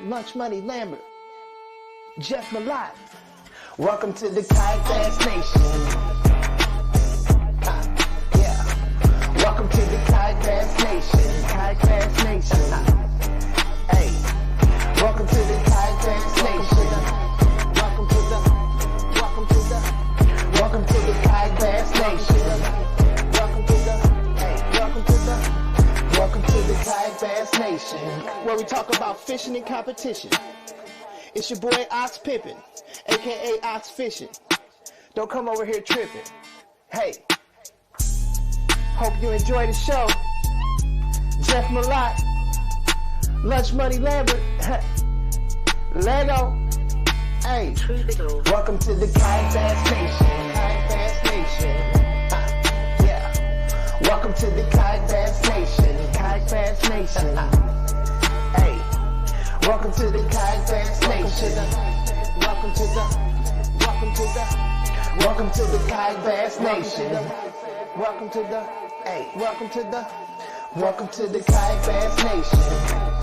Lunch Money Lambert, Jeff Malott. Welcome to the Kayak Nation. Yeah. Welcome to the Kayak Nation. Kayak Nation. Hey. Welcome to the Kayak Nation. Welcome to the Kayak Nation. Welcome to the Kayak Nation, where we talk about fishing and competition. It's your boy Ox Pippin, aka Ox Fishing. Don't come over here tripping. Hey, hope you enjoy the show. Jeff Malott, Lunch Money Lambert, Lego. Hey, welcome to the Kayak Nation. Kayak Nation. Yeah, welcome to the Kayak Nation. Kayak Nation. Hey, welcome to the Kayak Nation. Welcome to the Kayak Nation. Welcome to the Kayak Nation.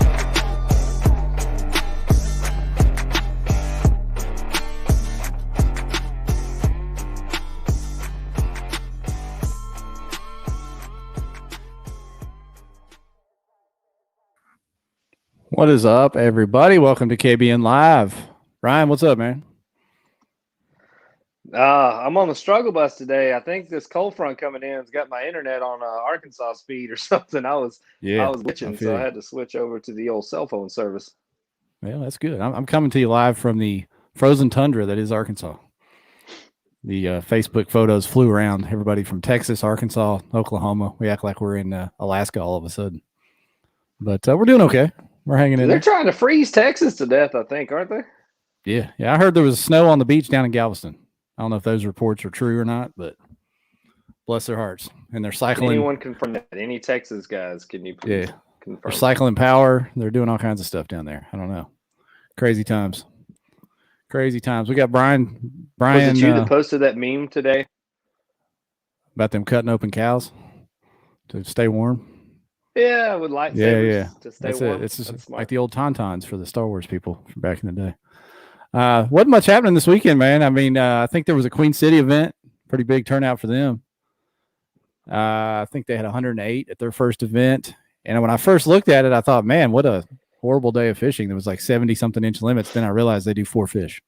What is up, everybody? Welcome to KBN Live. Ryan, what's up, man? I'm on the struggle bus today. I think this cold front coming in has got my internet on Arkansas speed or something. I was glitching, so I had to switch over to the old cell phone service. Well, that's good. I'm coming to you live from the frozen tundra that is Arkansas. The Facebook photos flew around. Everybody from Texas, Arkansas, Oklahoma. We act like we're in Alaska all of a sudden. But we're doing okay. We're hanging in there. They're trying to freeze Texas to death, I think, aren't they? Yeah. I heard there was snow on the beach down in Galveston. I don't know if those reports are true or not, but bless their hearts. And they're cycling. Anyone confirm that? Any Texas guys, can you please confirm? They're cycling power. They're doing all kinds of stuff down there. I don't know. Crazy times. We got Brian. Was it you that posted that meme today? About them cutting open cows to stay warm? Yeah, with lightsabers to stay warm. It's just like the old Tauntauns for the Star Wars people from back in the day. Wasn't much happening this weekend, man. I mean, I think there was a Queen City event, pretty big turnout for them. I think they had 108 at their first event. And when I first looked at it, I thought, man, what a horrible day of fishing. There was like 70-something inch limits. Then I realized they do 4 fish.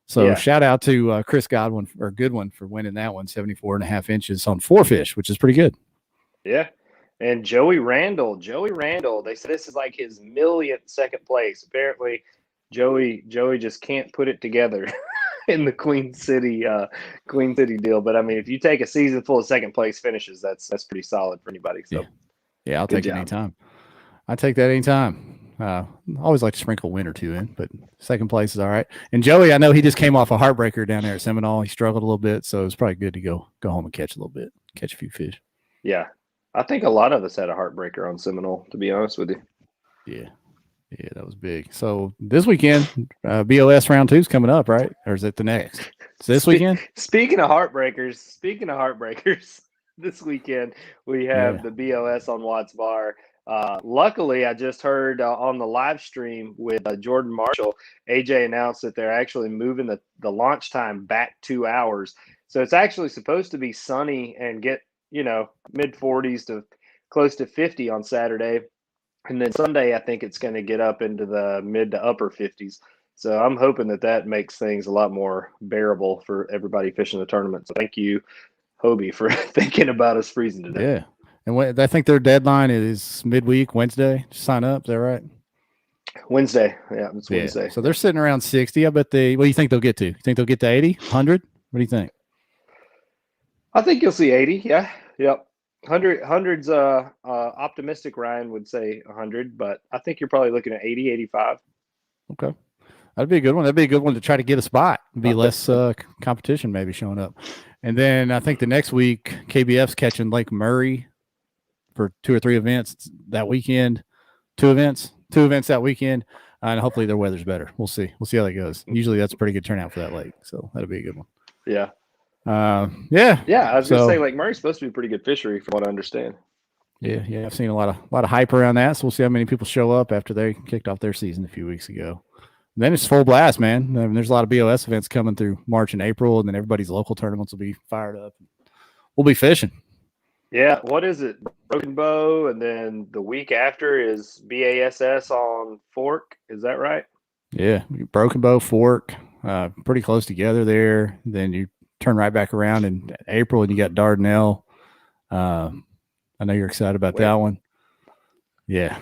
So shout out to Chris Goodwin for winning that one, 74.5 inches on 4 fish, which is pretty good. Yeah. And Joey Randall, they said this is like his millionth second place. Apparently, Joey just can't put it together in the Queen City deal. But I mean, if you take a season full of second place finishes, that's pretty solid for anybody. So yeah, I'll take it anytime. I take that anytime. I always like to sprinkle a win or two in, but second place is all right. And Joey, I know he just came off a heartbreaker down there at Seminole. He struggled a little bit, so it was probably good to go home and catch a few fish. Yeah. I think a lot of us had a heartbreaker on Seminole, to be honest with you. Yeah, that was big. So this weekend, BOS round 2 is coming up, right? Or is it the next? It's this weekend? Speaking of heartbreakers, this weekend we have the BOS on Watts Bar. Luckily, I just heard on the live stream with Jordan Marshall, AJ announced that they're actually moving the launch time back 2 hours. So it's actually supposed to be sunny and get mid 40s to close to 50 on Saturday. And then Sunday, I think it's going to get up into the mid to upper 50s. So I'm hoping that makes things a lot more bearable for everybody fishing the tournament. So thank you, Hobie, for thinking about us freezing today. Yeah. And I think their deadline is midweek, Wednesday, to sign up. Is that right? Wednesday. Yeah, it's Wednesday. So they're sitting around 60. I bet what do you think they'll get to? You think they'll get to 80, 100? What do you think? I think you'll see 80. Yeah. Yep. 100's optimistic. Ryan would say 100, but I think you're probably looking at 80, 85. Okay. That'd be a good one. That'd be a good one to try to get a spot. It'd be less competition maybe showing up. And then I think the next week, KBF's catching Lake Murray for 2 or 3 events that weekend. 2 events that weekend. And hopefully their weather's better. We'll see. We'll see how that goes. Usually that's a pretty good turnout for that lake. So that'll be a good one. Yeah. Yeah. I was going to say, Lake Murray's supposed to be a pretty good fishery from what I understand. Yeah. I've seen a lot of hype around that. So we'll see how many people show up after they kicked off their season a few weeks ago. And then it's full blast, man. I mean, there's a lot of BOS events coming through March and April, and then everybody's local tournaments will be fired up. We'll be fishing. Yeah. What is it? Broken Bow, and then the week after is BASS on Fork. Is that right? Yeah, Broken Bow, Fork, pretty close together there. Then you turn right back around in April, and you got Dardanelle. I know you're excited about that one. Yeah,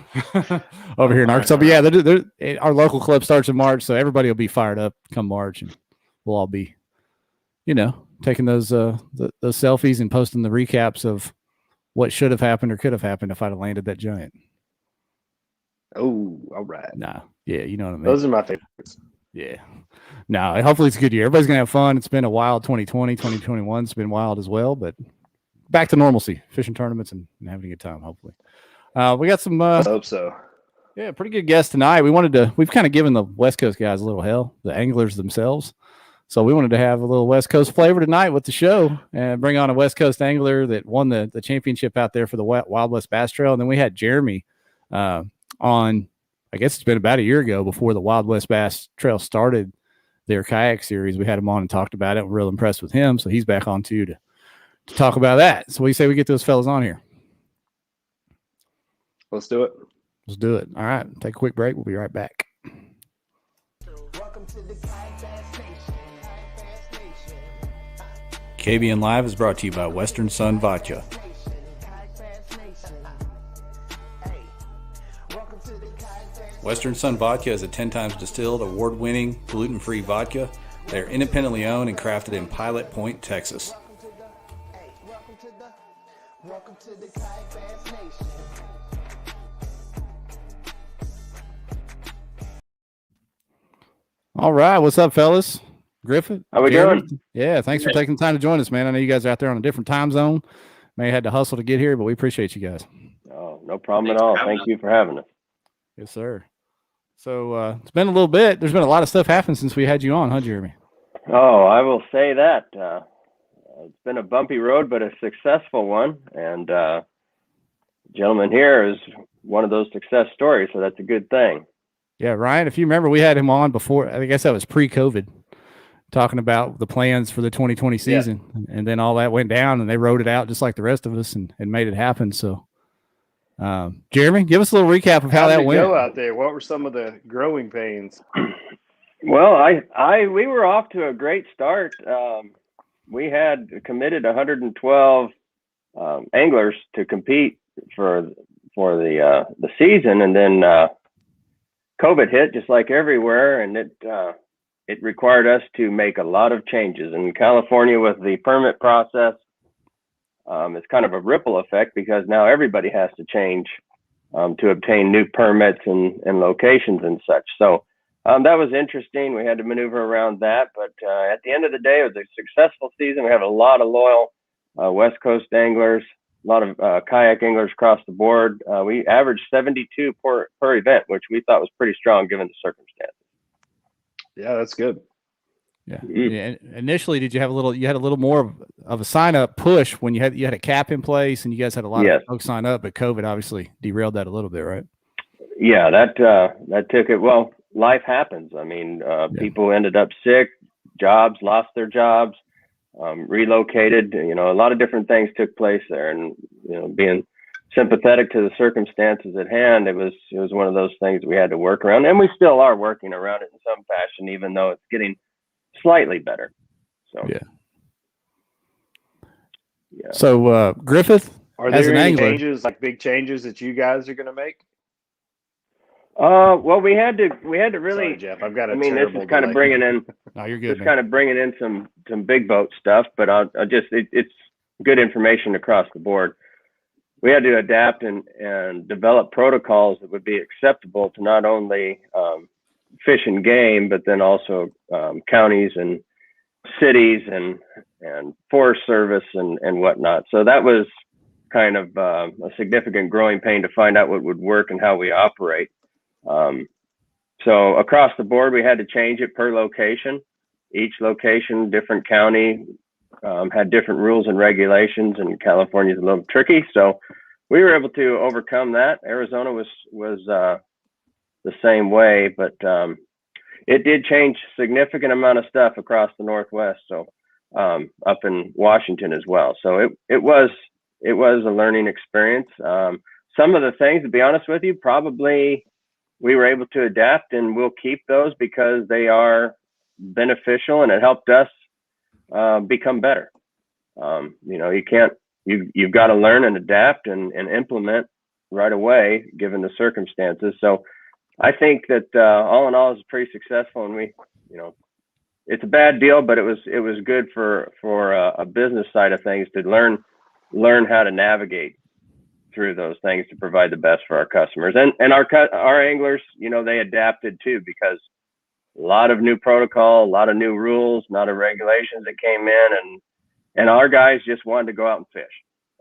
over here in Arkansas. But yeah, our local club starts in March, so everybody will be fired up come March, and we'll all be, taking those selfies and posting the recaps of what should have happened or could have happened if I'd have landed that giant. Oh, all right. Nah, yeah, you know what I mean. Those are my favorites. Yeah. No, hopefully it's a good year. Everybody's going to have fun. It's been a wild 2020, 2021's been wild as well, but back to normalcy, fishing tournaments and having a good time, hopefully. We got some I hope so. Yeah, pretty good guests tonight. We've kind of given the West Coast guys a little hell, the anglers themselves. So we wanted to have a little West Coast flavor tonight with the show and bring on a West Coast angler that won the championship out there for the Wild West Bass Trail. And then we had Jeremy on, I guess it's been about a year ago before the Wild West Bass Trail started their kayak series. We had him on and talked about it. We're real impressed with him. So he's back on too to talk about that. So we say we get those fellas on here. Let's do it. Let's do it. All right. Take a quick break. We'll be right back. KBN Live is brought to you by Western Sun Vodka. Western Sun Vodka is a 10 times distilled, award-winning, gluten-free vodka. They are independently owned and crafted in Pilot Point, Texas. All right, what's up, fellas? Griffith? How we doing? Yeah, thanks for taking the time to join us, man. I know you guys are out there on a different time zone. May have had to hustle to get here, but we appreciate you guys. Oh, no problem at all. Thank you for having us. Yes, sir. So it's been a little bit. There's been a lot of stuff happened since we had you on, huh, Jeremy? Oh, I will say that. It's been a bumpy road, but a successful one. And gentleman here is one of those success stories, so that's a good thing. Yeah, Ryan, if you remember, we had him on before. I guess that was pre-COVID, talking about the plans for the 2020 season. Yeah. And then all that went down, and they wrote it out just like the rest of us and made it happen. So, Jeremy, give us a little recap of how that went. Go out there. What were some of the growing pains? Well, we were off to a great start. We had committed 112 anglers to compete for the season, and then COVID hit just like everywhere, and it required us to make a lot of changes. In California, with the permit process, it's kind of a ripple effect because now everybody has to change to obtain new permits and locations and such. So that was interesting. We had to maneuver around that, but at the end of the day, it was a successful season. We have a lot of loyal West Coast anglers, a lot of kayak anglers across the board. We averaged 72 per event, which we thought was pretty strong given the circumstances. Yeah, that's good. Yeah. Yeah. Initially, you had a little more of a sign up push when you had a cap in place and you guys had a lot of folks sign up, but COVID obviously derailed that a little bit, right? Yeah, that took it. Well, life happens. I mean, people ended up sick, lost their jobs, relocated. A lot of different things took place there, and being sympathetic to the circumstances at hand, it was one of those things we had to work around, and we still are working around it in some fashion, even though it's getting slightly better. So yeah. So Griffith, are there any changes, like big changes that you guys are going to make? Well, we had to really. Sorry, Jeff, I've got a this is kind of bringing in. No, you're good. Just kind of bringing in some big boat stuff, but it's good information across the board. We had to adapt and develop protocols that would be acceptable to not only fish and game, but then also counties and cities and Forest Service and whatnot. So that was kind of a significant growing pain to find out what would work and how we operate. So across the board, we had to change it per location. Each location, different county, had different rules and regulations, and California is a little tricky. So we were able to overcome that. Arizona was the same way, but it did change significant amount of stuff across the Northwest. So up in Washington as well. So it was a learning experience. Some of the things, to be honest with you, probably we were able to adapt, and we'll keep those because they are beneficial and it helped us become better. You've got to learn and adapt and implement right away given the circumstances. So I think that all in all is pretty successful, and it's a bad deal, but it was good for a business side of things to learn how to navigate through those things to provide the best for our customers and our anglers. They adapted too, because a lot of new protocol, a lot of new rules, a lot of regulations that came in, and our guys just wanted to go out and fish.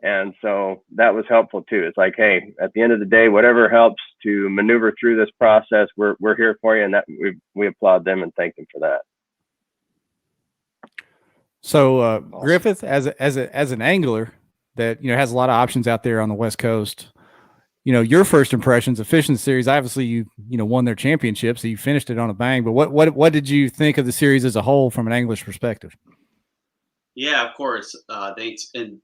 And so that was helpful too. It's like, hey, at the end of the day, whatever helps to maneuver through this process, we're here for you, and that we applaud them and thank them for that. So Awesome. Griffith, as an angler that has a lot of options out there on the West Coast, your first impressions of fishing the series. Obviously, you won their championship, so you finished it on a bang. But what did you think of the series as a whole from an angler's perspective? Yeah, of course. Thanks. And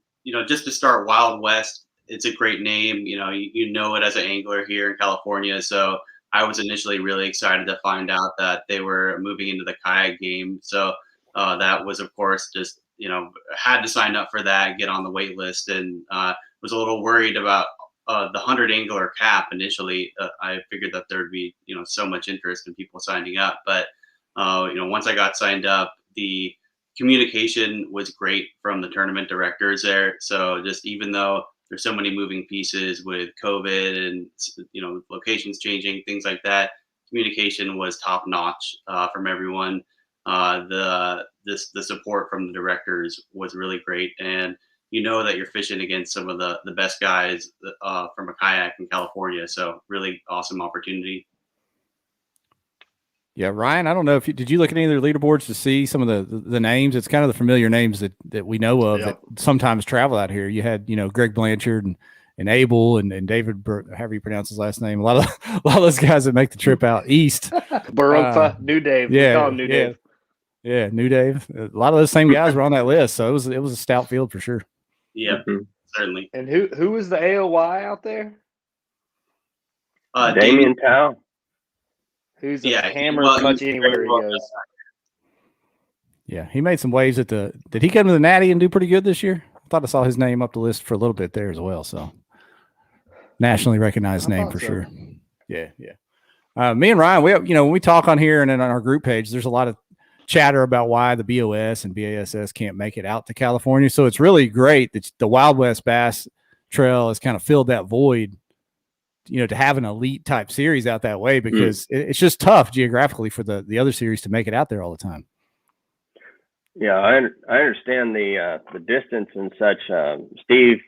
just to start, Wild West, it's a great name. You know it as an angler here in California. So I was initially really excited to find out that they were moving into the kayak game. So that was, of course, just had to sign up for that, get on the wait list, and was a little worried about the 100 angler cap initially. I figured that there'd be so much interest in people signing up, but once I got signed up, the communication was great from the tournament directors there. So just even though there's so many moving pieces with COVID and locations changing, things like that, communication was top notch from everyone. The support from the directors was really great, and that you're fishing against some of the best guys from a kayak in California. So really awesome opportunity. Yeah, Ryan, I don't know if did you look at any of their leaderboards to see some of the names? It's kind of the familiar names that we know of that sometimes travel out here. You had Greg Blanchard and Abel and David, however you pronounce his last name. A lot of those guys that make the trip out east. Barofa, New Dave. Yeah, we call him New Dave. Yeah, New Dave. A lot of those same guys were on that list, so it was a stout field for sure. Yeah, certainly. And who was the AOY out there? Damien Powell. Who's a hammer punch anywhere he goes. Yeah, he made some waves did he come to the Natty and do pretty good this year? I thought I saw his name up the list for a little bit there as well. So nationally recognized name for sure. Yeah. Me and Ryan, when we talk on here and on our group page, there's a lot of chatter about why the BOS and BASS can't make it out to California. So it's really great that the Wild West Bass Trail has kind of filled that void, to have an elite type series out that way, because it's just tough geographically for the other series to make it out there all the time. Yeah, I understand the distance and such. Steve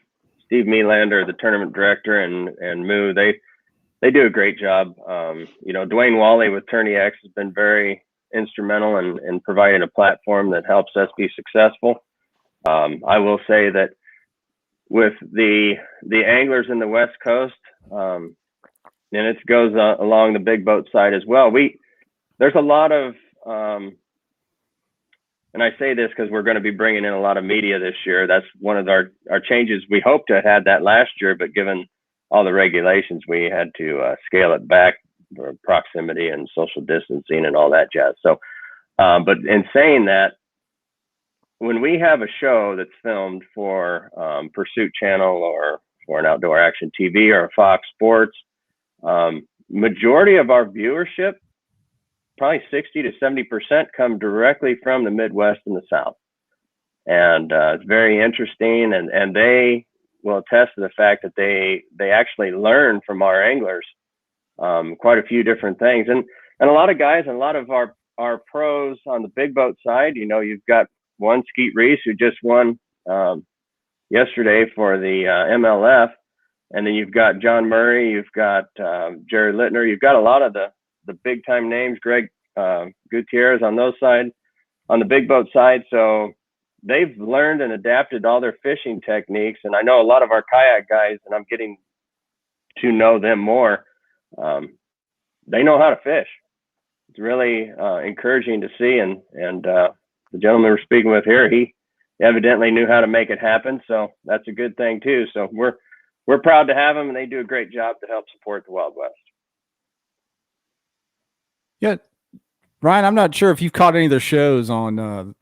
Melander, the tournament director, and Moo, they do a great job. Dwayne Wally with Tourney X has been very instrumental in providing a platform that helps us be successful. I will say that with the anglers in the West Coast, and it goes along the big boat side as well. There's a lot of, and I say this because we're going to be bringing in a lot of media this year. That's one of our changes. We hoped to have had that last year, but given all the regulations, we had to scale it back for proximity and social distancing and all that jazz. So, but in saying that, when we have a show that's filmed for Pursuit Channel or for an Outdoor Action TV or Fox Sports, majority of our viewership, probably 60 to 70%, come directly from the Midwest and the South. And it's very interesting, and they will attest to the fact that they actually learn from our anglers quite a few different things. And a lot of guys and a lot of our pros on the big boat side, you've got one, Skeet Reese, who just won yesterday for the MLF. And then you've got John Murray, you've got Jerry Littner, you've got a lot of the big time names, Greg Gutierrez on those side, on the big boat side. So they've learned and adapted all their fishing techniques. And I know a lot of our kayak guys, and I'm getting to know them more. They know how to fish. It's really encouraging to see. And the gentleman we're speaking with here, he evidently knew how to make it happen. So that's a good thing too. So we're proud to have them, and they do a great job to help support the Wild West. Yeah. Ryan, I'm not sure if you've caught any of their shows on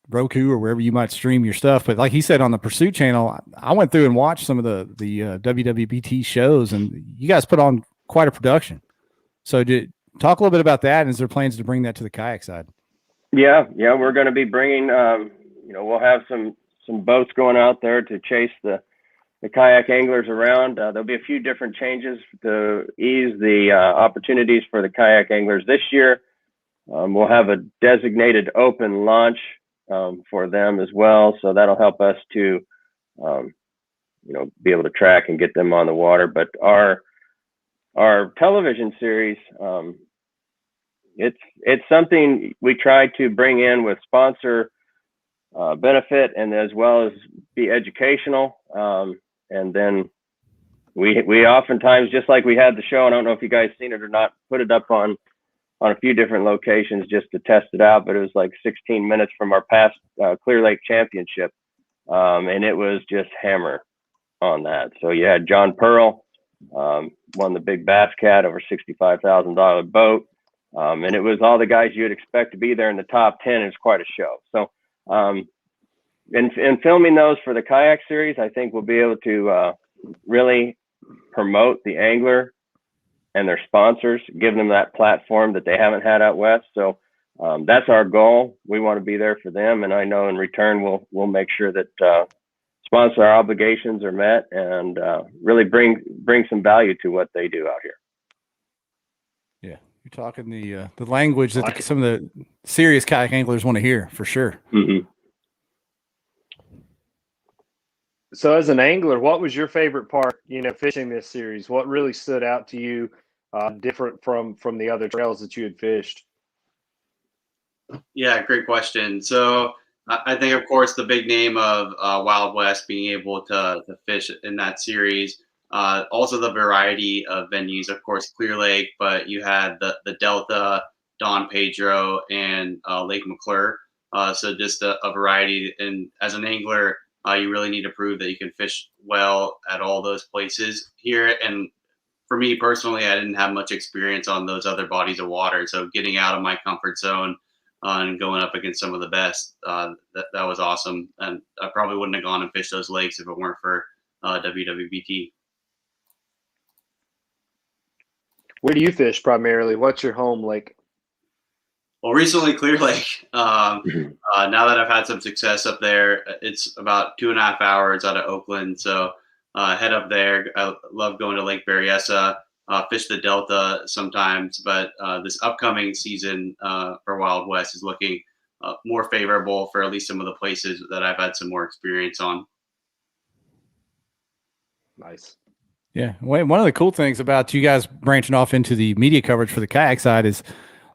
Roku or wherever you might stream your stuff, but like he said on the Pursuit channel, I went through and watched some of the WWBT shows, and you guys put on quite a production. So talk a little bit about that, and is there plans to bring that to the kayak side? Yeah, we're going to be bringing, we'll have some boats going out there to chase the kayak anglers around. There'll be a few different changes to ease the opportunities for the kayak anglers this year. We'll have a designated open launch for them as well, so that'll help us to, be able to track and get them on the water. But our television series, it's something we try to bring in with sponsor benefit and as well as be educational. And then we oftentimes, just like we had the show, I don't know if you guys seen it or not, put it up on a few different locations just to test it out, but it was like 16 minutes from our past Clear Lake Championship. And it was just hammer on that. So you had John Pearl, won the big bass cat, over $65,000 boat. And it was all the guys you'd expect to be there in the top 10. It's quite a show. So in filming those for the kayak series, I think we'll be able to really promote the angler and their sponsors, give them that platform that they haven't had out west. So that's our goal. We want to be there for them, and I know in return we'll make sure that sponsor obligations are met and really bring some value to what they do out here. Yeah, you're talking the language that some of the serious kayak anglers want to hear, for sure. Mm-hmm. So as an angler, what was your favorite part, fishing this series? What really stood out to you different from the other trails that you had fished? Yeah, great question. So I think, of course, the big name of Wild West being able to fish in that series. Also the variety of venues, of course, Clear Lake, but you had the Delta, Don Pedro, and Lake McClure. So just a variety. And as an angler, you really need to prove that you can fish well at all those places here. And for me personally, I didn't have much experience on those other bodies of water. So getting out of my comfort zone and going up against some of the best, that was awesome. And I probably wouldn't have gone and fished those lakes if it weren't for WWBT. Where do you fish primarily? What's your home lake? Well, recently Clear Lake. Now that I've had some success up there, it's about 2.5 hours out of Oakland. So head up there. I love going to Lake Berryessa, fish the Delta sometimes, but this upcoming season for Wild West is looking more favorable for at least some of the places that I've had some more experience on. Nice. Yeah. One of the cool things about you guys branching off into the media coverage for the kayak side is,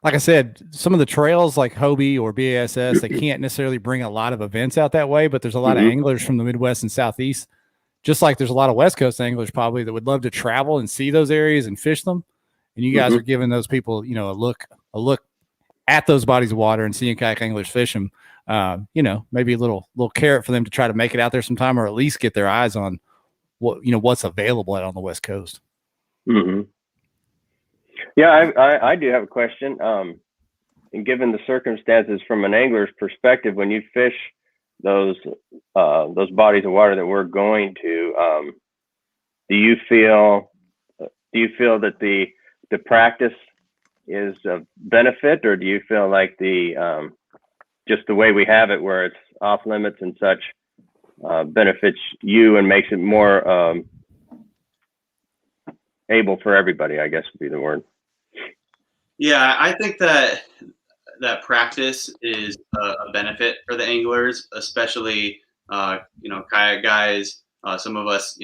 like I said, some of the trails like Hobie or BASS, they can't necessarily bring a lot of events out that way, but there's a lot of anglers from the Midwest and Southeast, just like there's a lot of West Coast anglers probably that would love to travel and see those areas and fish them. And you guys are giving those people, a look at those bodies of water and seeing kayak anglers fish them. Maybe a little carrot for them to try to make it out there sometime, or at least get their eyes on what's available out on the West Coast. Mm-hmm. Yeah, I do have a question. And given the circumstances from an angler's perspective, when you fish those bodies of water that we're going to, do you feel that the practice is a benefit, or do you feel like the just the way we have it, where it's off limits and such, benefits you and makes it more able for everybody, I guess would be the word? Yeah, I think that practice is a benefit for the anglers, especially kayak guys. Some of us,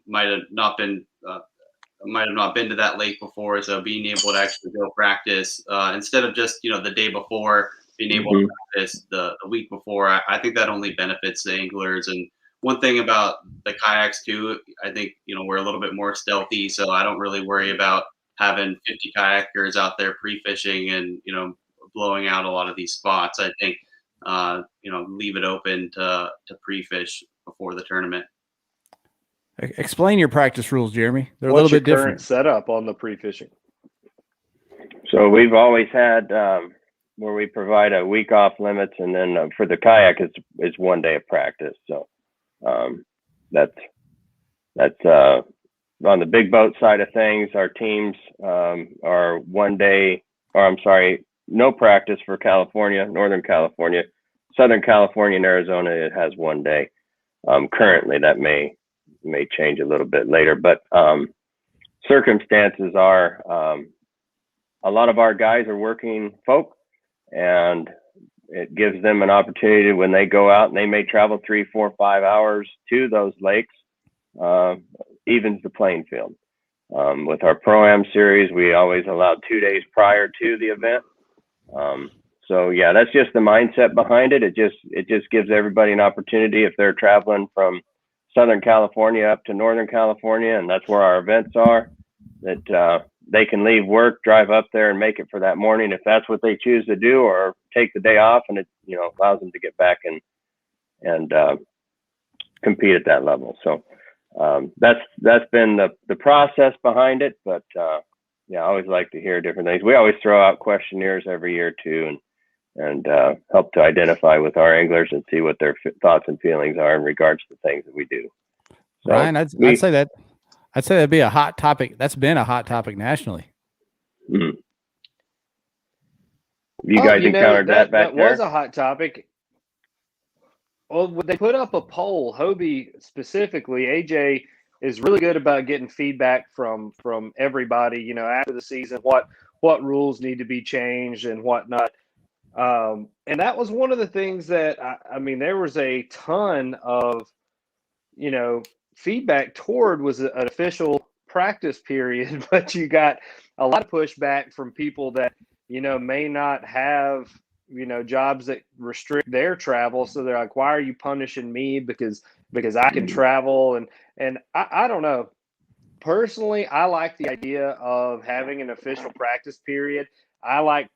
might have not been to that lake before, so being able to actually go practice instead of just the day before being able to practice the week before, I think that only benefits the anglers. And one thing about the kayaks too, I think, we're a little bit more stealthy, so I don't really worry about having 50 kayakers out there pre-fishing and, blowing out a lot of these spots. I think, leave it open to pre-fish before the tournament. Explain your practice rules, Jeremy. They're What's a little bit your different. current setup on the pre-fishing? So we've always had where we provide a week off limits, and then for the kayak it's 1 day of practice. So that's on the big boat side of things. Our teams are 1 day, or I'm sorry, no practice for California, Northern California, Southern California, and Arizona. It has 1 day. Currently, that may change a little bit later, but circumstances are a lot of our guys are working folk, and it gives them an opportunity when they go out and they may travel 3, 4, 5 hours to those lakes, evens the playing field. With our Pro-Am series, we always allow 2 days prior to the event. So yeah, that's just the mindset behind it. It just gives everybody an opportunity if they're traveling from Southern California up to Northern California, and that's where our events are, that they can leave work, drive up there and make it for that morning if that's what they choose to do, or take the day off, and it allows them to get back and compete at that level. So that's been the process behind it. But yeah, I always like to hear different things. We always throw out questionnaires every year too, and help to identify with our anglers and see what their thoughts and feelings are in regards to things that we do. So Ryan, I'd say that'd be a hot topic. That's been a hot topic nationally. Mm-hmm. You guys encountered that back there? That was a hot topic. Well, they put up a poll. Hobie specifically, AJ is really good about getting feedback from everybody. After the season, what rules need to be changed and whatnot. And that was one of the things that I mean, there was a ton of feedback toward was an official practice period, but you got a lot of pushback from people that may not have jobs that restrict their travel. So they're like, why are you punishing me because I can travel? And I don't know. Personally, I like the idea of having an official practice period. I like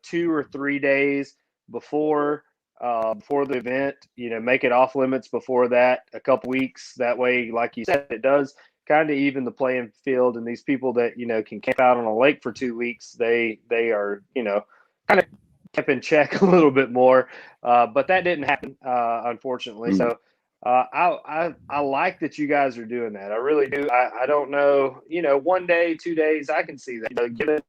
2 or 3 days before the event, make it off limits before that, a couple weeks. That way, like you said, it does kind of even the playing field. And these people that can camp out on a lake for 2 weeks, they are kind of kept in check a little bit more. But that didn't happen, unfortunately. So I like that you guys are doing that. I really do. I don't know, 1 day, 2 days, I can see that.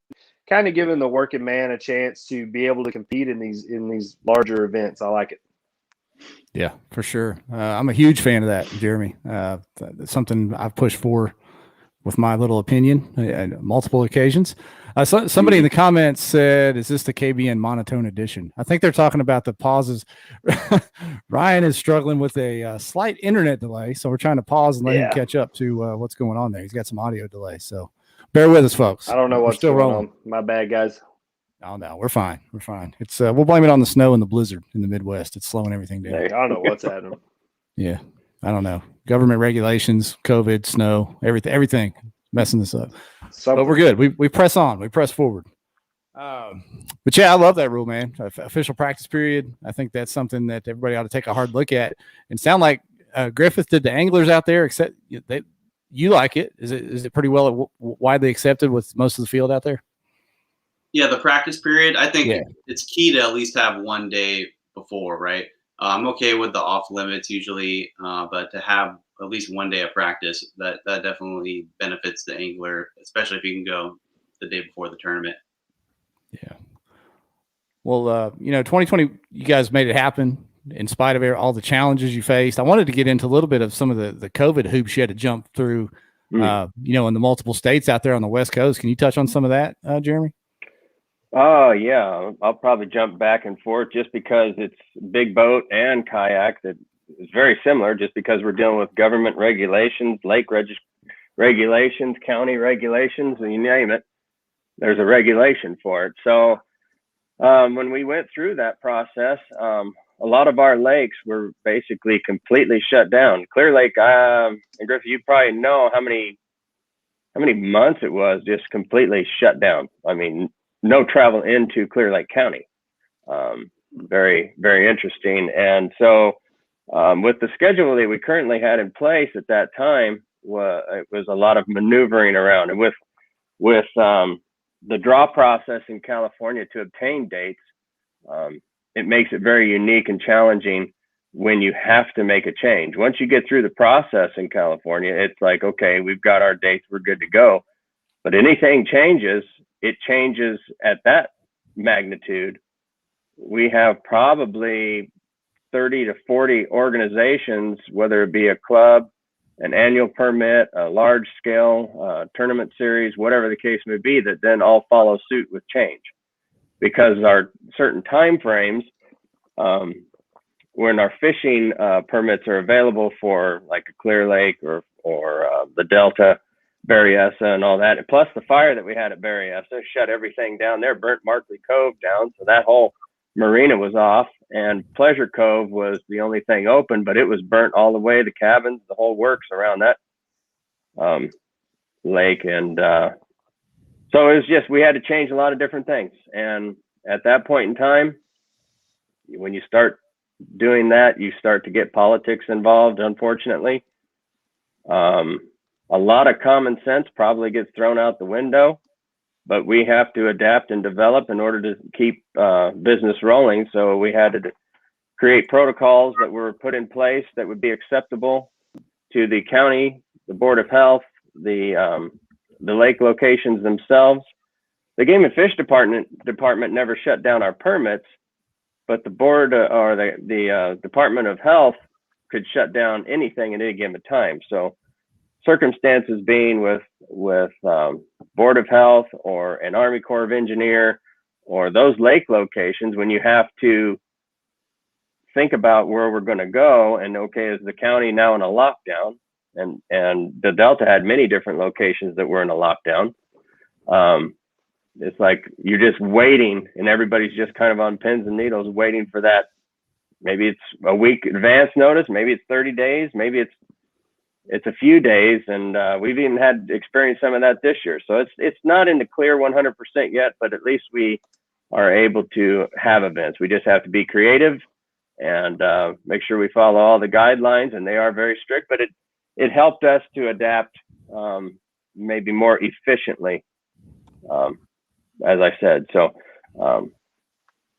Giving the working man a chance to be able to compete in these larger events. I like it. Yeah, for sure. I'm a huge fan of that, Jeremy. It's something I've pushed for with my little opinion on multiple occasions. Somebody in the comments said, is this the KBN monotone edition? I think they're talking about the pauses. Ryan is struggling with a slight internet delay, so we're trying to pause and let him catch up to what's going on there. He's got some audio delay, so bear with us, folks. I don't know what's still going rolling. on. My bad, guys. Oh, no, we're fine. We're fine. It's we'll blame it on the snow and the blizzard in the Midwest. It's slowing everything down. I don't know what's happening. Yeah, I don't know. Government regulations, COVID, snow, everything messing this up. But we're good. We press on. We press forward. But yeah, I love that rule, man. Official practice period. I think that's something that everybody ought to take a hard look at. And sound like Griffith did the anglers out there, except you like it. Is it pretty well widely accepted with most of the field out there? Yeah, the practice period, I think it's key to at least have 1 day before, right? I'm okay with the off limits usually, but to have at least 1 day of practice, that definitely benefits the angler, especially if you can go the day before the tournament. Yeah. Well, 2020, you guys made it happen in spite of all the challenges you faced. I wanted to get into a little bit of some of the COVID hoops you had to jump through, in the multiple states out there on the West Coast. Can you touch on some of that, Jeremy? Oh, yeah. I'll probably jump back and forth just because it's big boat and kayak that is very similar, just because we're dealing with government regulations, lake regulations, county regulations, and you name it. There's a regulation for it. So when we went through that process, a lot of our lakes were basically completely shut down. Clear Lake, and Griffith, you probably know how many months it was just completely shut down. I mean, no travel into Clear Lake County. Very, very interesting. And so with the schedule that we currently had in place at that time, it was a lot of maneuvering around. And with the draw process in California to obtain dates, it makes it very unique and challenging when you have to make a change. Once you get through the process in California, it's like, okay, we've got our dates, we're good to go. But anything changes, it changes at that magnitude. We have probably 30 to 40 organizations, whether it be a club, an annual permit, a large scale tournament series, whatever the case may be, that then all follow suit with change. Because our certain time frames, when our fishing permits are available for like a Clear Lake or the Delta, Berryessa and all that, and plus the fire that we had at Berryessa shut everything down there, burnt Markley Cove down, so that whole marina was off, and Pleasure Cove was the only thing open, but it was burnt all the way, the cabins, the whole works around that lake. And so it was just, we had to change a lot of different things. And at that point in time, when you start doing that, you start to get politics involved, unfortunately. A lot of common sense probably gets thrown out the window, but we have to adapt and develop in order to keep business rolling. So we had to create protocols that were put in place that would be acceptable to the county, the Board of Health, the lake locations themselves. The Game and Fish Department never shut down our permits, but the board or the Department of Health could shut down anything at any given time. So circumstances being with Board of Health or an Army Corps of Engineer or those lake locations, when you have to think about where we're going to go, and okay, is the county now in a lockdown? And the Delta had many different locations that were in a lockdown. It's like you're just waiting, and everybody's just kind of on pins and needles waiting for that. Maybe it's a week advance notice, maybe it's 30 days, maybe it's a few days, and we've even had experienced some of that this year. So it's not in the clear 100% yet, but at least we are able to have events. We just have to be creative and make sure we follow all the guidelines, and they are very strict, but it helped us to adapt maybe more efficiently, as I said. So,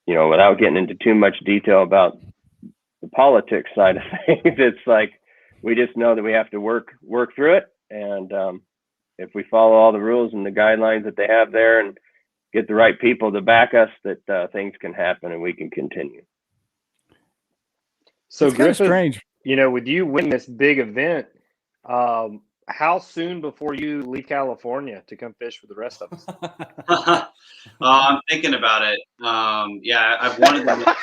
without getting into too much detail about the politics side of things, it's like, we just know that we have to work through it. And if we follow all the rules and the guidelines that they have there and get the right people to back us, that things can happen and we can continue. So it's kind of Griffith, strange. With you winning this big event, how soon before you leave California to come fish for the rest of us? I'm thinking about it. I've wanted to.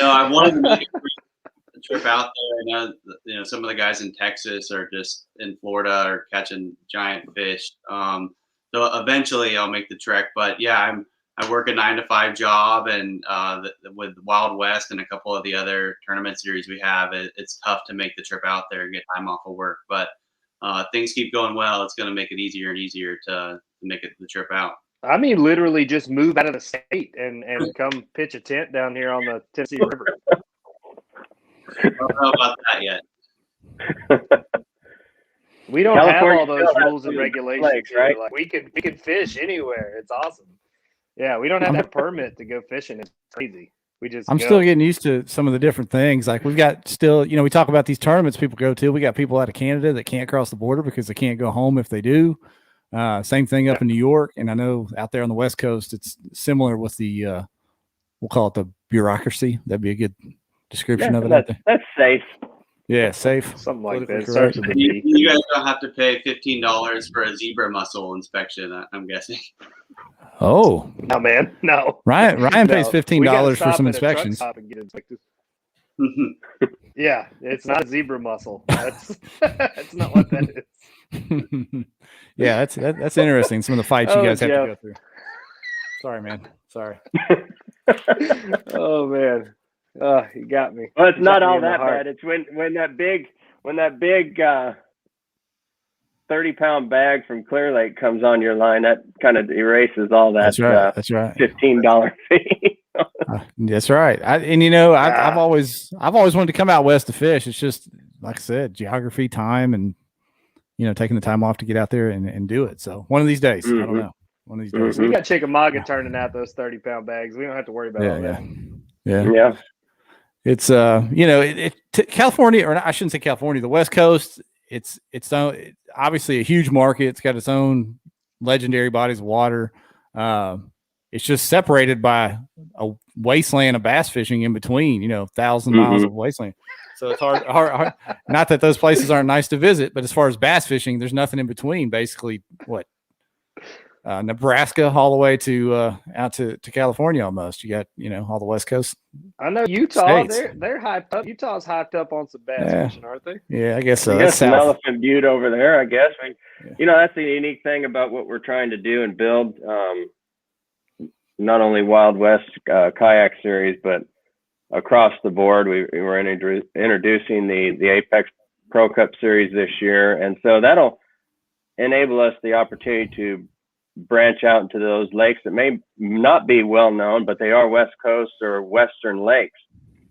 I wanted to make a trip out there. Some of the guys in Texas are just in Florida or catching giant fish. So eventually I'll make the trek. But yeah, I work a 9-to-5 job, and with Wild West and a couple of the other tournament series we have, it's tough to make the trip out there and get time off of work. But things keep going well. It's going to make it easier and easier to make the trip out. I mean, literally just move out of the state and come pitch a tent down here on the Tennessee River. I don't know about that yet. We don't California have all those rules and regulations, lakes, right? Like we can fish anywhere. It's awesome. Yeah, we don't have that permit to go fishing. It's crazy. I'm still getting used to some of the different things. Like we've got still, we talk about these tournaments people go to. We got people out of Canada that can't cross the border because they can't go home if they do. Same thing up in New York. And I know out there on the West Coast, it's similar with the, we'll call it the bureaucracy. That'd be a good description of it. That's safe. Yeah, safe. Something like that. Correct. You guys don't have to pay $15 for a zebra mussel inspection, I'm guessing. Oh no, man, no. Ryan pays $15 for some inspections. Yeah, it's not a zebra mussel. That's not what that is. Yeah, that's interesting. Some of the fights you guys have to go through. Sorry, man. Sorry. Oh man, you got me. Well, it's You not got me all in the that heart. bad. It's when that big 30-pound bag from Clear Lake comes on your line, that kind of erases all that. That's right. That's right. $15 fee. That's right. I've always wanted to come out west to fish. It's just like I said, geography, time, and taking the time off to get out there and do it. So one of these days, I don't know. One of these days. We got Chickamauga turning out those 30-pound bags. We don't have to worry about all that. Yeah. It's California, or I shouldn't say California, the West Coast. It's obviously a huge market. It's got its own legendary bodies of water. It's just separated by a wasteland of bass fishing in between. 1,000 miles of wasteland. So it's hard. Not that those places aren't nice to visit, but as far as bass fishing, there's nothing in between. Basically, Nebraska all the way to out to California almost. You got all the West Coast. I know Utah. States. They're hyped up. Utah's hyped up on some bass fishing, aren't they? Yeah, I guess so. We got some Elephant Butte over there, I guess. That's the unique thing about what we're trying to do and build. Not only Wild West kayak series, but across the board, we were introducing the Apex Pro Cup series this year, and so that'll enable us the opportunity to branch out into those lakes that may not be well known, but they are West Coast or Western lakes.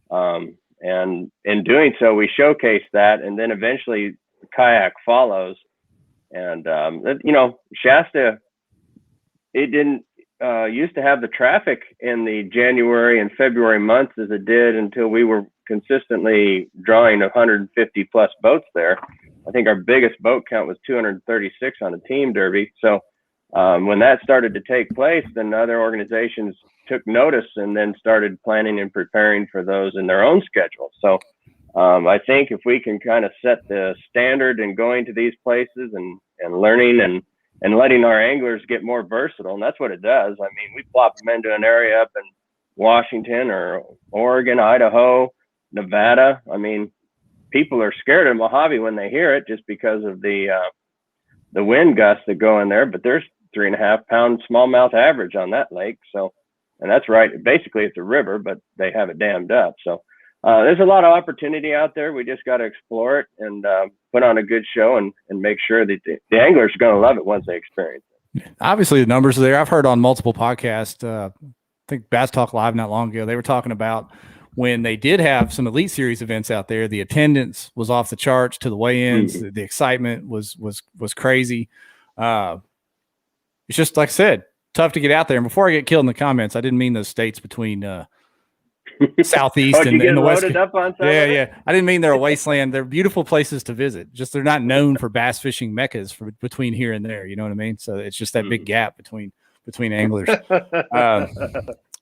And in doing so, we showcase that, and then eventually kayak follows. And Shasta, it didn't used to have the traffic in the January and February months as it did until we were consistently drawing 150 plus boats there. I think our biggest boat count was 236 on a team derby. So when that started to take place, then other organizations took notice and then started planning and preparing for those in their own schedule. So I think if we can kind of set the standard in going to these places and learning and letting our anglers get more versatile, and that's what it does. I mean, we plop them into an area up in Washington or Oregon, Idaho, Nevada. I mean, people are scared of Mojave when they hear it just because of the wind gusts that go in there, but there's 3.5 pound smallmouth average on that lake. So, and that's right. Basically it's a river, but they have it dammed up. So there's a lot of opportunity out there. We just got to explore it and put on a good show and make sure that the anglers are going to love it once they experience it. Obviously the numbers are there. I've heard on multiple podcasts, I think Bass Talk Live not long ago, they were talking about when they did have some Elite Series events out there, the attendance was off the charts to the weigh-ins. The excitement was crazy. It's just, like I said, tough to get out there. And before I get killed in the comments, I didn't mean those states between Southeast and the West. Up on yeah. I didn't mean they're a wasteland. They're beautiful places to visit. Just they're not known for bass fishing meccas for between here and there. You know what I mean? So it's just that big gap between anglers.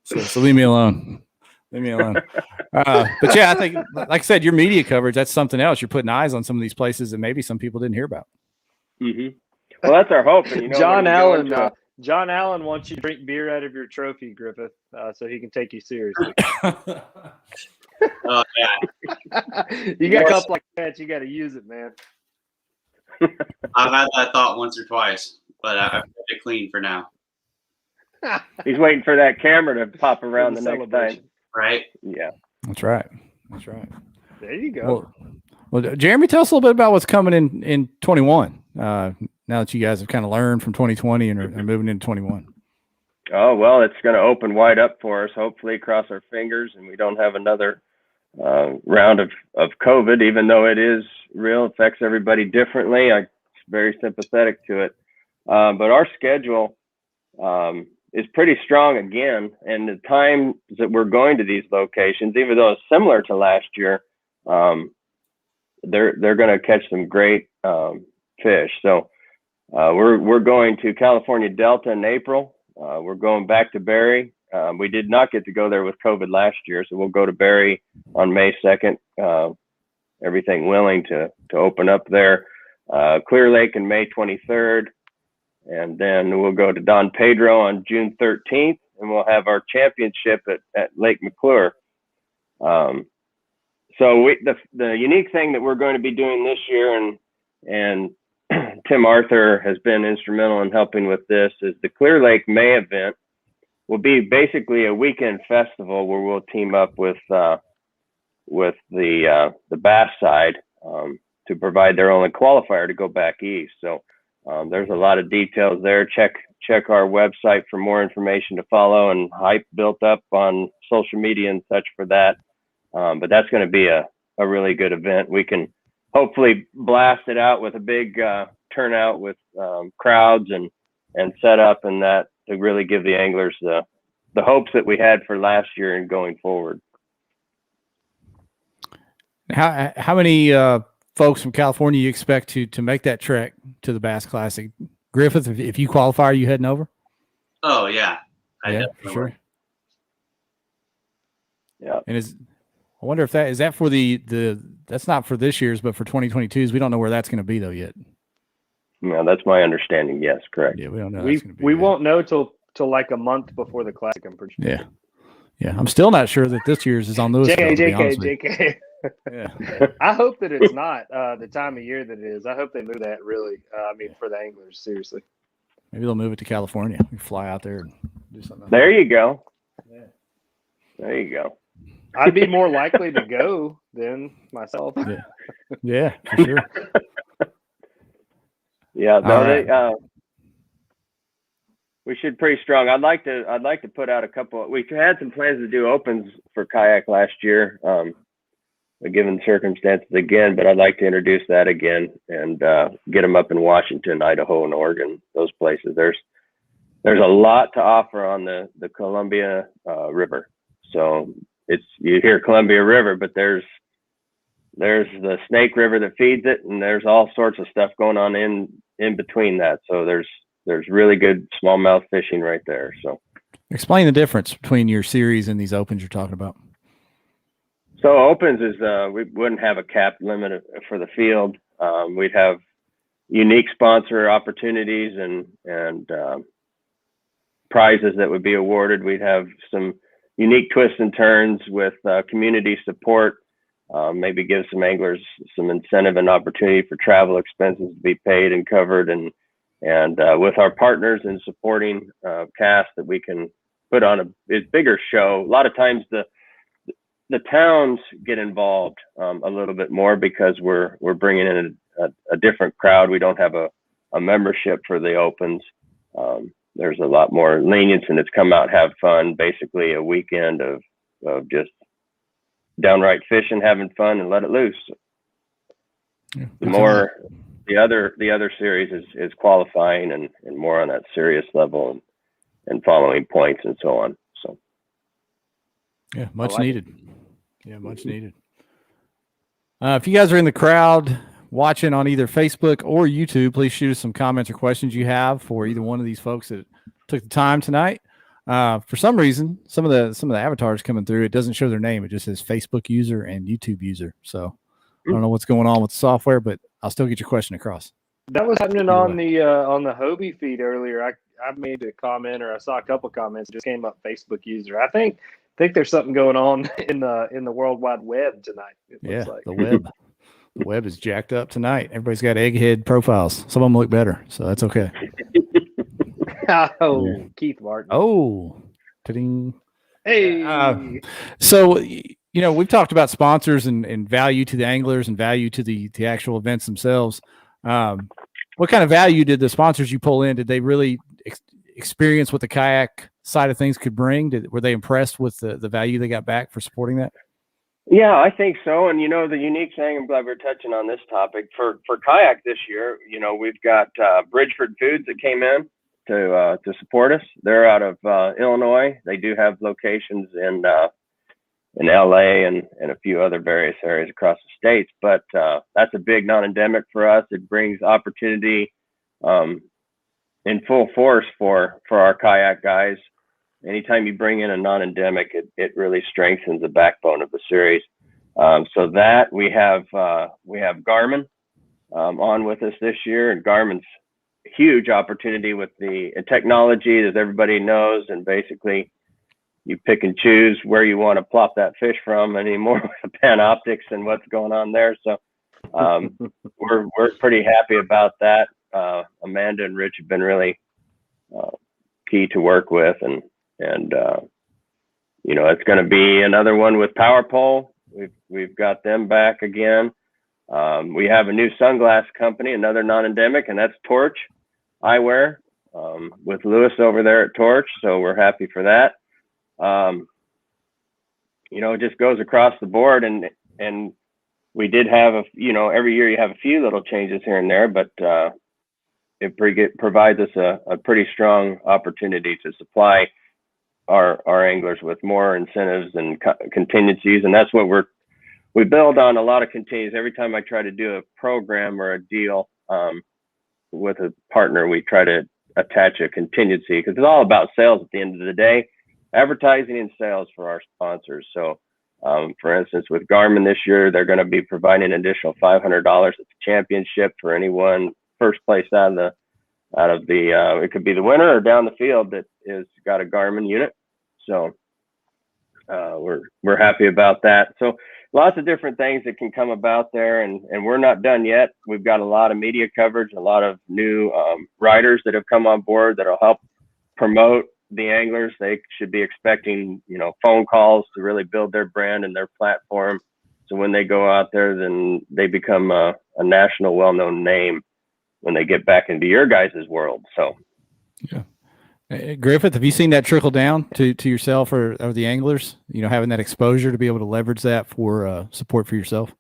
So leave me alone. Leave me alone. But yeah, I think, like I said, your media coverage, that's something else. You're putting eyes on some of these places that maybe some people didn't hear about. Well, that's our hope. And, John Allen wants you to drink beer out of your trophy, Griffith, so he can take you seriously. Oh, yeah. You got a cup like that, you got to use it, man. I've had that thought once or twice, but I've kept it clean for now. He's waiting for that camera to pop around the next time. Right? Yeah. That's right. There you go. Well, Jeremy, tell us a little bit about what's coming in 21. Now that you guys have kind of learned from 2020 and are moving into 21. Oh, well, it's going to open wide up for us. Hopefully, cross our fingers, and we don't have another round of COVID, even though it is real, affects everybody differently. I'm very sympathetic to it. But our schedule is pretty strong again, and the times that we're going to these locations, even though it's similar to last year, they're going to catch some great fish. So we're going to California Delta in April. We're going back to Berry. We did not get to go there with COVID last year, so we'll go to Berry on May 2nd. Everything willing to open up there. Clear Lake in May 23rd. And then we'll go to Don Pedro on June 13th, and we'll have our championship at Lake McClure. So the unique thing that we're going to be doing this year, and Tim Arthur has been instrumental in helping with this, is the Clear Lake May event will be basically a weekend festival where we'll team up with the bass side to provide their only qualifier to go back east. So there's a lot of details there. Check our website for more information to follow, and hype built up on social media and such for that. But that's going to be a really good event. We can hopefully blast it out with a big turnout with crowds and set up, and that to really give the anglers the hopes that we had for last year and going forward. How many folks from California you expect to make that trek to the Bass Classic? Griffith, if you qualify, are you heading over? Oh yeah, Yeah, for sure. Yeah. And I wonder if is that for that's not for this year's, but for 2022's. We don't know where that's going to be though yet. Yeah, that's my understanding. Yes, correct. Yeah, we don't know. We won't know till like a month before the Classic, I'm pretty sure. Yeah. I'm still not sure that this year's is on Louisville. JK. Yeah. I hope that it's not the time of year that it is. I hope they move that really. For the anglers, seriously. Maybe they'll move it to California. We fly out there and do something. There you go. Yeah. There you go. I'd be more likely to go than myself. Yeah, for sure. Yeah, Right. We should pretty strong. I'd like to put out a couple. We had some plans to do opens for kayak last year, given circumstances again. But I'd like to introduce that again and get them up in Washington, Idaho, and Oregon. Those places. There's a lot to offer on the Columbia River. So you hear Columbia River, but there's the Snake River that feeds it, and there's all sorts of stuff going on in between that. So there's really good smallmouth fishing right there. So explain the difference between your series and these opens you're talking about. So opens is we wouldn't have a cap limit for the field. We'd have unique sponsor opportunities and prizes that would be awarded. We'd have some unique twists and turns with community support. Maybe give some anglers some incentive and opportunity for travel expenses to be paid and covered, and with our partners in supporting cast that we can put on a bigger show. A lot of times the towns get involved a little bit more because we're bringing in a different crowd. We don't have a membership for the opens. There's a lot more lenience, and it's come out, have fun, basically a weekend of just downright fishing, having fun, and let it loose. Yeah, The other series is qualifying and more on that serious level and following points and so on. So yeah, much needed. Yeah, much needed. If you guys are in the crowd watching on either Facebook or YouTube, please shoot us some comments or questions you have for either one of these folks that took the time tonight. For some reason, some of the avatars coming through, it doesn't show their name. It just says Facebook user and YouTube user. So I don't know what's going on with the software, but I'll still get your question across. That was happening on the Hobie feed earlier. I made a comment, or I saw a couple comments. It just came up Facebook user. I think there's something going on in the World Wide Web tonight. It looks like. The web. The web is jacked up tonight. Everybody's got egghead profiles. Some of them look better, so that's okay. Oh, yeah. Keith Martin. Oh, ta-ding. Hey. So, we've talked about sponsors and value to the anglers and value to the actual events themselves. What kind of value did the sponsors you pull in? Did they really experience what the kayak side of things could bring? Were they impressed with the value they got back for supporting that? Yeah, I think so. And, the unique thing, I'm glad we're touching on this topic for kayak this year. We've got Bridgeford Foods that came in to support us. They're out of Illinois. They do have locations in LA and a few other various areas across the states, but that's a big non-endemic for us. It brings opportunity in full force for our kayak guys. Anytime you bring in a non-endemic, it really strengthens the backbone of the series. So that we have Garmin on with us this year, and Garmin's huge opportunity with the technology, as everybody knows, and basically you pick and choose where you want to plop that fish from anymore with the Panoptics and what's going on there. So we're pretty happy about that. Amanda and Rich have been really key to work with, and And it's going to be another one with Power Pole. We've got them back again. We have a new sunglass company, another non-endemic, and that's Torch Eyewear, with Lewis over there at Torch. So we're happy for that. It just goes across the board, and we did have every year you have a few little changes here and there, but it provides us a pretty strong opportunity to supply our anglers with more incentives and contingencies. And that's what we build on, a lot of contingencies. Every time I try to do a program or a deal with a partner, we try to attach a contingency, because it's all about sales at the end of the day, advertising and sales for our sponsors. So for instance, with Garmin this year, they're going to be providing an additional $500 at the championship for anyone first place out of the it could be the winner or down the field that is got a Garmin unit. So we're happy about that. So lots of different things that can come about there, and we're not done yet. We've got a lot of media coverage, a lot of new writers that have come on board that'll help promote the anglers. They should be expecting, phone calls to really build their brand and their platform. So when they go out there, then they become a national, well-known name when they get back into your guys' world. So, yeah. Griffith, have you seen that trickle down to yourself or the anglers, having that exposure to be able to leverage that for support for yourself?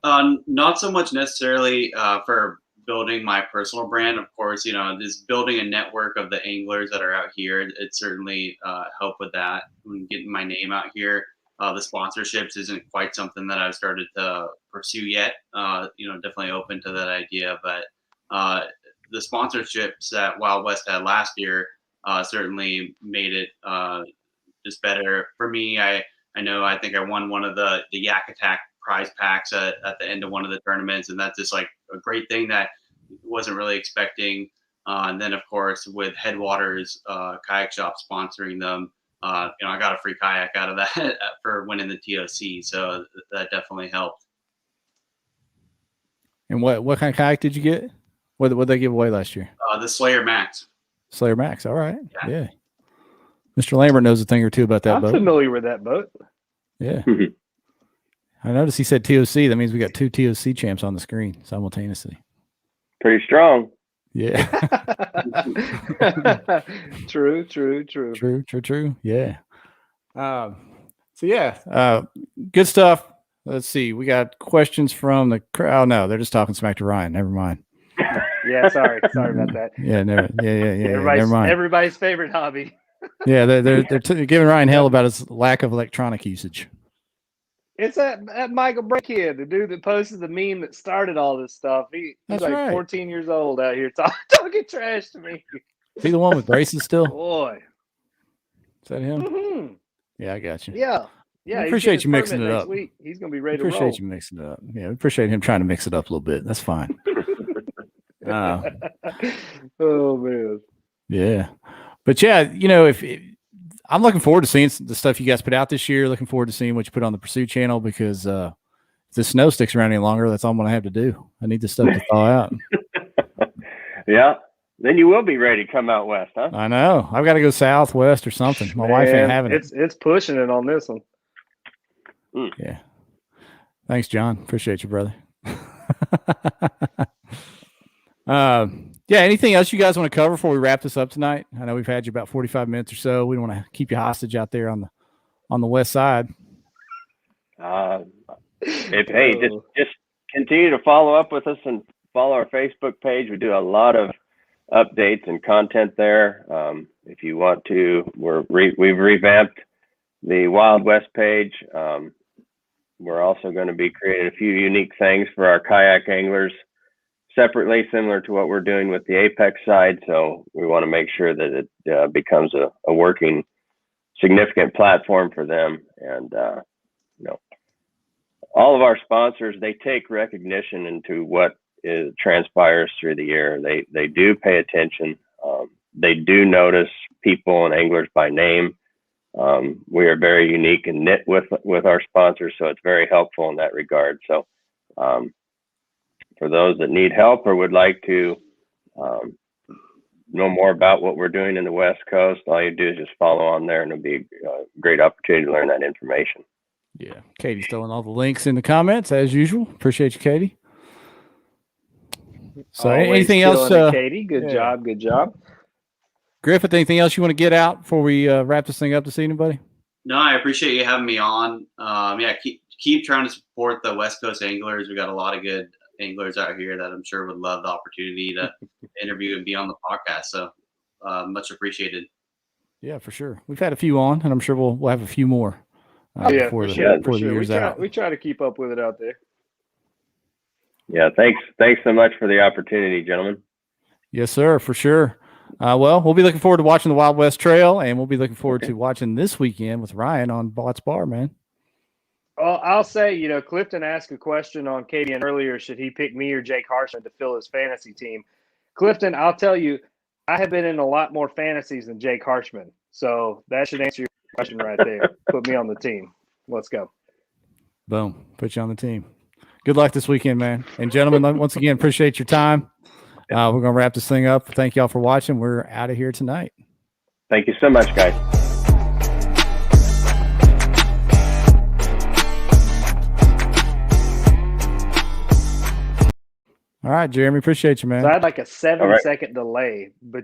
Not so much necessarily for building my personal brand. Of course, just building a network of the anglers that are out here, it certainly helped with that. When getting my name out here, the sponsorships isn't quite something that I've started to pursue yet. Definitely open to that idea, but the sponsorships that Wild West had last year certainly made it just better for me. I think I won one of the Yak Attack prize packs at the end of one of the tournaments, and that's just like a great thing that wasn't really expecting. And then of course with Headwaters Kayak Shop sponsoring them, I got a free kayak out of that for winning the TOC, so that definitely helped. And what kind of kayak did you get? What did they give away last year? The Slayer Max. Slayer Max. All right. Yeah. Mr. Lambert knows a thing or two about that boat. I'm familiar with that boat. Yeah. I noticed he said TOC. That means we got two TOC champs on the screen simultaneously. Pretty strong. Yeah. True. Yeah. Good stuff. Let's see. We got questions from the crowd. Oh, no, they're just talking smack to Ryan. Never mind. Yeah, sorry about that. Yeah, never mind. Everybody's favorite hobby. Yeah, they're giving Ryan hell about his lack of electronic usage. It's that Michael Breckhead, the dude that posted the meme that started all this stuff. He's like right. 14 years old out here talking trash to me. Is he the one with braces still? Boy. Is that him? Mm-hmm. Yeah, I got you. Yeah. I appreciate you mixing it up. Week. He's going to be ready to roll. Appreciate you mixing it up. Yeah, we appreciate him trying to mix it up a little bit. That's fine. Oh, man. Yeah. But yeah, if I'm looking forward to seeing the stuff you guys put out this year. Looking forward to seeing what you put on the Pursuit channel, because if the snow sticks around any longer, that's all I'm going to have to do. I need the stuff to thaw out. Yeah. Then you will be ready to come out west, huh? I know. I've got to go southwest or something. My wife ain't having it. It's pushing it on this one. Yeah. Thanks, John. Appreciate you, brother. Yeah, anything else you guys want to cover before we wrap this up tonight? I know we've had you about 45 minutes or so. We don't want to keep you hostage out there on the west side. Just continue to follow up with us and follow our Facebook page. We do a lot of updates and content there. If you want to, we've revamped the Wild West page. We're also going to be creating a few unique things for our kayak anglers separately, similar to what we're doing with the Apex side. So we want to make sure that it becomes a working, significant platform for them. And, all of our sponsors, they take recognition into what transpires through the year. They do pay attention. They do notice people and anglers by name. We are very unique and knit with our sponsors, so it's very helpful in that regard. So for those that need help or would like to know more about what we're doing in the West Coast, all you do is just follow on there, and it'll be a great opportunity to learn that information. Yeah, Katie's throwing all the links in the comments as usual. Appreciate you, Katie. So, Always anything else, killing it, Katie? Good job, good job. Griffith, anything else you want to get out before we wrap this thing up this evening, buddy? No, I appreciate you having me on. Keep trying to support the West Coast anglers. We got a lot of good anglers out here that I'm sure would love the opportunity to interview and be on the podcast. So much appreciated. Yeah, for sure. We've had a few on, and I'm sure we'll have a few more. Before the year's out. We try to keep up with it out there. Yeah, thanks so much for the opportunity, gentlemen. Yes, sir, for sure. Well, we'll be looking forward to watching the Wild West Trail, and we'll be looking forward to watching this weekend with Ryan on Watts Bar, man. Well, I'll say, Clifton asked a question on KBN earlier. Should he pick me or Jake Harshman to fill his fantasy team? Clifton, I'll tell you, I have been in a lot more fantasies than Jake Harshman. So that should answer your question right there. Put me on the team. Let's go. Boom. Put you on the team. Good luck this weekend, man. And gentlemen, once again, appreciate your time. We're going to wrap this thing up. Thank y'all for watching. We're out of here tonight. Thank you so much, guys. All right, Jeremy, appreciate you, man. So I had like a 7-second delay, but